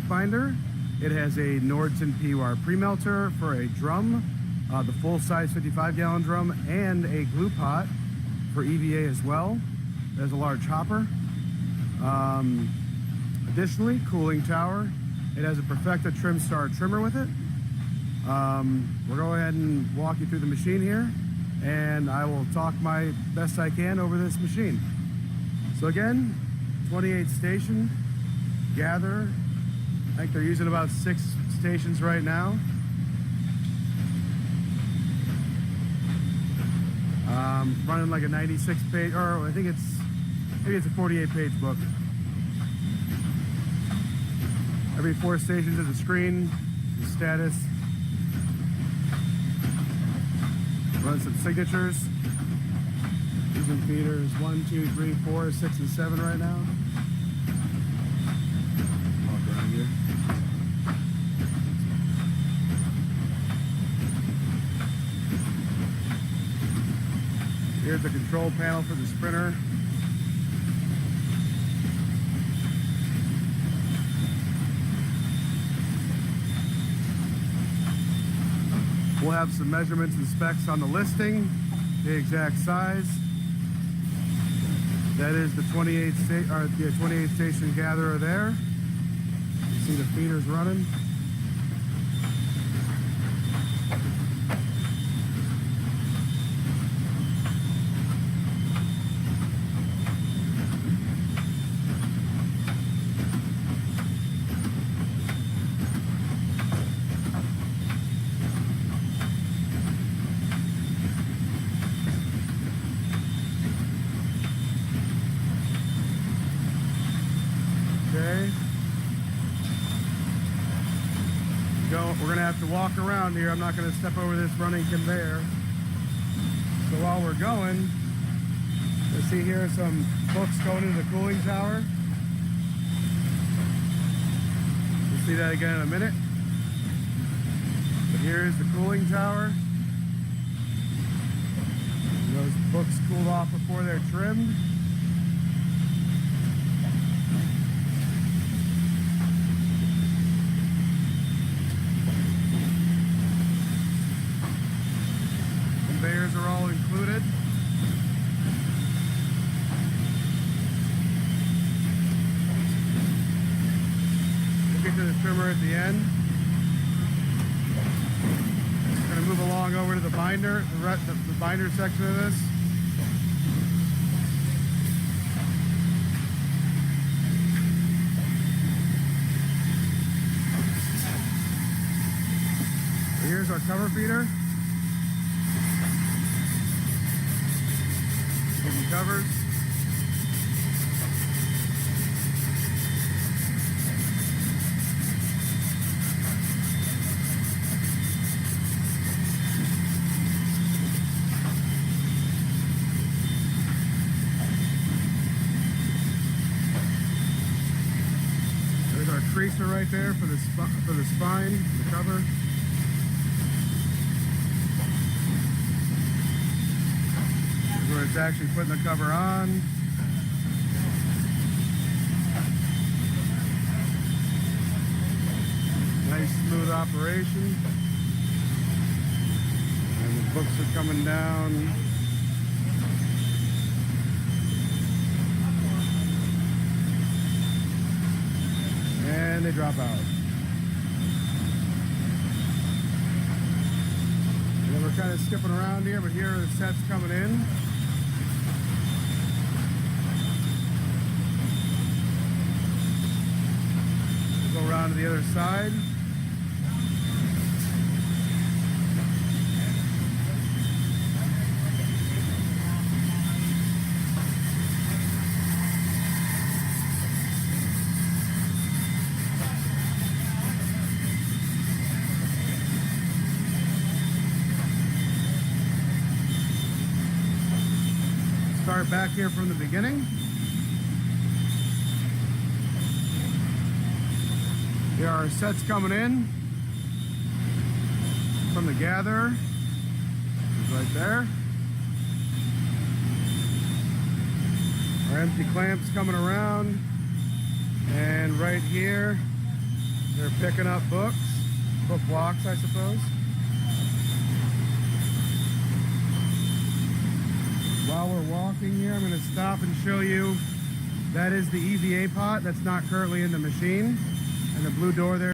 electric binder. It has a Nordson PUR pre-melter for a drum, the full-size 55-gallon drum, and a glue pot for EVA as well. There's a large hopper. Additionally, cooling tower. It has a Perfecta Trimstar trimmer with it. We'll go ahead and walk you through the machine here, and I will talk my best I can over this machine. So again, 28 station gather. I think they're using about 6 stations right now. Running like a 96 page, or I think maybe it's a 48 page book. Every 4 stations is a screen, the status. Run some signatures. Using feeders 1, 2, 3, 4, 6, and 7 right now. Walk around here. Here's the control panel for the sprinter. We'll have some measurements and specs on the listing, the exact size. That is the 28 station gatherer there. You see the feeders running. Okay. We're gonna have to walk around here. I'm not gonna step over this running conveyor. So while we're going, let's see here some books going into the cooling tower. We'll see that again in a minute. But here's the cooling tower. And those books cooled off before they're trimmed. Conveyors are all included. We'll get to the trimmer at the end. We're going to move along over to the binder, the binder section of this. So here's our cover feeder. Covers. There's our creaser right there for the spine, the cover. Where it's actually putting the cover on. Nice smooth operation. And the books are coming down. And they drop out. And then we're kind of skipping around here, but here are the sets coming in. Go around to the other side. Start back here from the beginning. There are sets coming in from the gatherer. It's right there. Our empty clamps coming around. And right here They're picking up books, book blocks, I suppose. While we're walking here, I'm going to stop and show you. That is the EVA pot that's not currently in the machine. And the blue door there